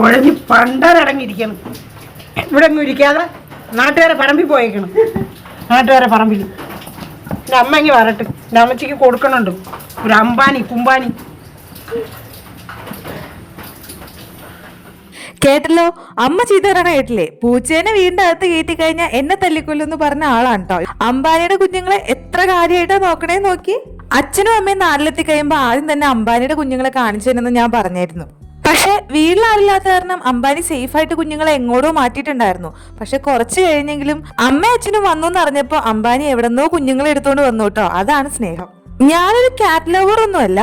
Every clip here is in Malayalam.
കുഴഞ്ഞ് പണ്ടരടങ്ങിയിരിക്കണം. ഇവിടെ ഒന്നും ഇരിക്കാതെ നാട്ടുകാരെ പറമ്പിൽ പോയേക്കണം. നാട്ടുകാരെ പറമ്പിൽ എൻ്റെ അമ്മ വരട്ടെ. എൻ്റെ അമ്മച്ചിക്ക് കൊടുക്കണുണ്ട് ഒരു അമ്പാനി കുമ്പാനി. കേട്ടല്ലോ, അമ്മ ചീത്ത പറയണ കേട്ടില്ലേ? പൂച്ചേനെ വീടിന്റെ അകത്ത് കയറ്റി കഴിഞ്ഞാൽ എന്നെ തല്ലിക്കൊല്ലെന്ന് പറഞ്ഞ ആളാണ് കേട്ടോ. അംബാനിയുടെ കുഞ്ഞുങ്ങളെ എത്ര കാര്യമായിട്ടാ നോക്കണേ നോക്കി. അച്ഛനും അമ്മയും നാട്ടിലെത്തി കഴിയുമ്പോൾ ആദ്യം തന്നെ അംബാനിയുടെ കുഞ്ഞുങ്ങളെ കാണിച്ചു തരുമെന്ന് ഞാൻ പറഞ്ഞായിരുന്നു. പക്ഷെ വീട്ടിലാളില്ലാത്ത കാരണം അംബാനി സേഫ് ആയിട്ട് കുഞ്ഞുങ്ങളെ എങ്ങോട്ടോ മാറ്റിയിട്ടുണ്ടായിരുന്നു. പക്ഷെ കുറച്ച് കഴിഞ്ഞെങ്കിലും അമ്മയും അച്ഛനും വന്നു എന്ന് അറിഞ്ഞപ്പോ അംബാനി എവിടെന്നോ കുഞ്ഞുങ്ങളെ എടുത്തോണ്ട് വന്നു കേട്ടോ. അതാണ് സ്നേഹം. ഞാനൊരു കാറ്റ് ലവർ ഒന്നുമല്ല,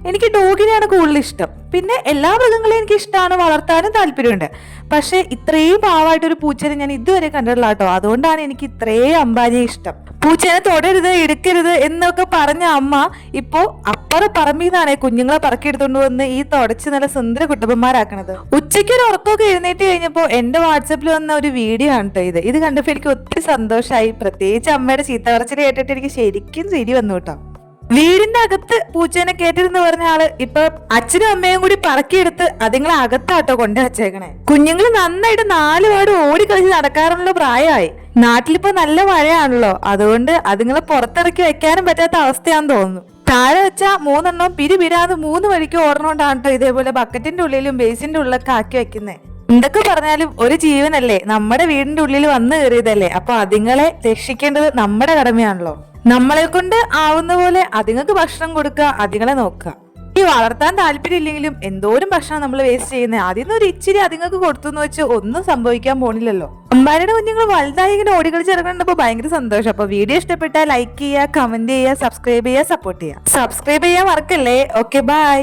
എനിക്ക് ഡോഗിനെയാണ് കൂടുതൽ ഇഷ്ടം. പിന്നെ എല്ലാ മൃഗങ്ങളെയും എനിക്ക് ഇഷ്ടമാണ്, വളർത്താനും താല്പര്യമുണ്ട്. പക്ഷെ ഇത്രയും പാവമായിട്ടൊരു പൂച്ചേനെ ഞാൻ ഇതുവരെ കണ്ടിട്ടില്ല കേട്ടോ. അതുകൊണ്ടാണ് എനിക്ക് ഇത്രയും അംബാനിയെ ഇഷ്ടം. പൂച്ചേനെ തൊടരുത്, എടുക്കരുത് എന്നൊക്കെ പറഞ്ഞ അമ്മ ഇപ്പോ അപ്പറ പറമ്പിൽ നിന്നാണ് കുഞ്ഞുങ്ങളെ പറക്കിയെടുത്തോണ്ട് വന്ന് ഈ തുടച്ച് നല്ല സുന്ദര കുട്ടപ്പന്മാരാക്കണത്. ഉച്ചയ്ക്ക് ഒരു ഉറക്കമൊക്കെ എഴുന്നേറ്റ് കഴിഞ്ഞപ്പോ എന്റെ വാട്സാപ്പിൽ വന്ന ഒരു വീഡിയോ ആണ് കേട്ടോ ഇത് കണ്ടപ്പോ എനിക്ക് ഒത്തിരി സന്തോഷമായി. പ്രത്യേകിച്ച് അമ്മയുടെ ചീത്ത പറച്ചിൽ കേട്ടിട്ട് എനിക്ക് ശരിക്കും ചിരി വന്നു കേട്ടോ. വീടിന്റെ അകത്ത് പൂച്ചേനെ കേട്ടിരുന്ന് പറഞ്ഞ ആള് ഇപ്പൊ അച്ഛനും അമ്മയും കൂടി പറക്കിയെടുത്ത് അതുങ്ങളെ അകത്താട്ടോ കൊണ്ടു വച്ചേക്കണേ. കുഞ്ഞുങ്ങൾ നന്നായിട്ട് 4 പാട് ഓടിക്കളിച്ച് നടക്കാറുള്ള പ്രായമായി. നാട്ടിലിപ്പോ നല്ല മഴയാണല്ലോ, അതുകൊണ്ട് അതുങ്ങളെ പുറത്തിറക്കി വെക്കാനും പറ്റാത്ത അവസ്ഥയാന്ന് തോന്നുന്നു. താഴെ വെച്ചാ 3 എണ്ണം പിരിപിരാന്ന് 3 വഴിക്ക് ഓടണോണ്ടാണ് കേട്ടോ ഇതേപോലെ ബക്കറ്റിന്റെ ഉള്ളിലും ബേസിന്റെ ഉള്ളിലൊക്കെ ആക്കി വെക്കുന്നേ. എന്തൊക്കെ പറഞ്ഞാലും ഒരു ജീവനല്ലേ, നമ്മുടെ വീടിന്റെ ഉള്ളിൽ വന്നു കയറിയതല്ലേ. അപ്പൊ അതുങ്ങളെ രക്ഷിക്കേണ്ടത് നമ്മുടെ കടമയാണല്ലോ. നമ്മളെ കൊണ്ട് ആവുന്ന പോലെ അതുങ്ങൾക്ക് ഭക്ഷണം കൊടുക്കുക, അതുങ്ങളെ നോക്കുക. ഈ വളർത്താൻ താല്പര്യം ഇല്ലെങ്കിലും എന്തോരം ഭക്ഷണം നമ്മൾ വേസ്റ്റ് ചെയ്യുന്നത്. അതിൽ ഒരു ഇച്ചിരി അതുങ്ങൾക്ക് കൊടുത്തു വെച്ച് ഒന്നും സംഭവിക്കാൻ പോണില്ലല്ലോ. അമ്പാനിയുടെ കുഞ്ഞുങ്ങൾ വലുതായി ഇങ്ങനെ ഓടിക്കളിച്ചിറങ്ങുന്നപ്പോ ഭയങ്കര സന്തോഷം. അപ്പൊ വീഡിയോ ഇഷ്ടപ്പെട്ടാൽ ലൈക്ക് ചെയ്യുക, കമന്റ് ചെയ്യുക, സബ്സ്ക്രൈബ് ചെയ്യുക, സപ്പോർട്ട് ചെയ്യുക. സബ്സ്ക്രൈബ് ചെയ്യാൻ മറക്കല്ലേ. Okay, by.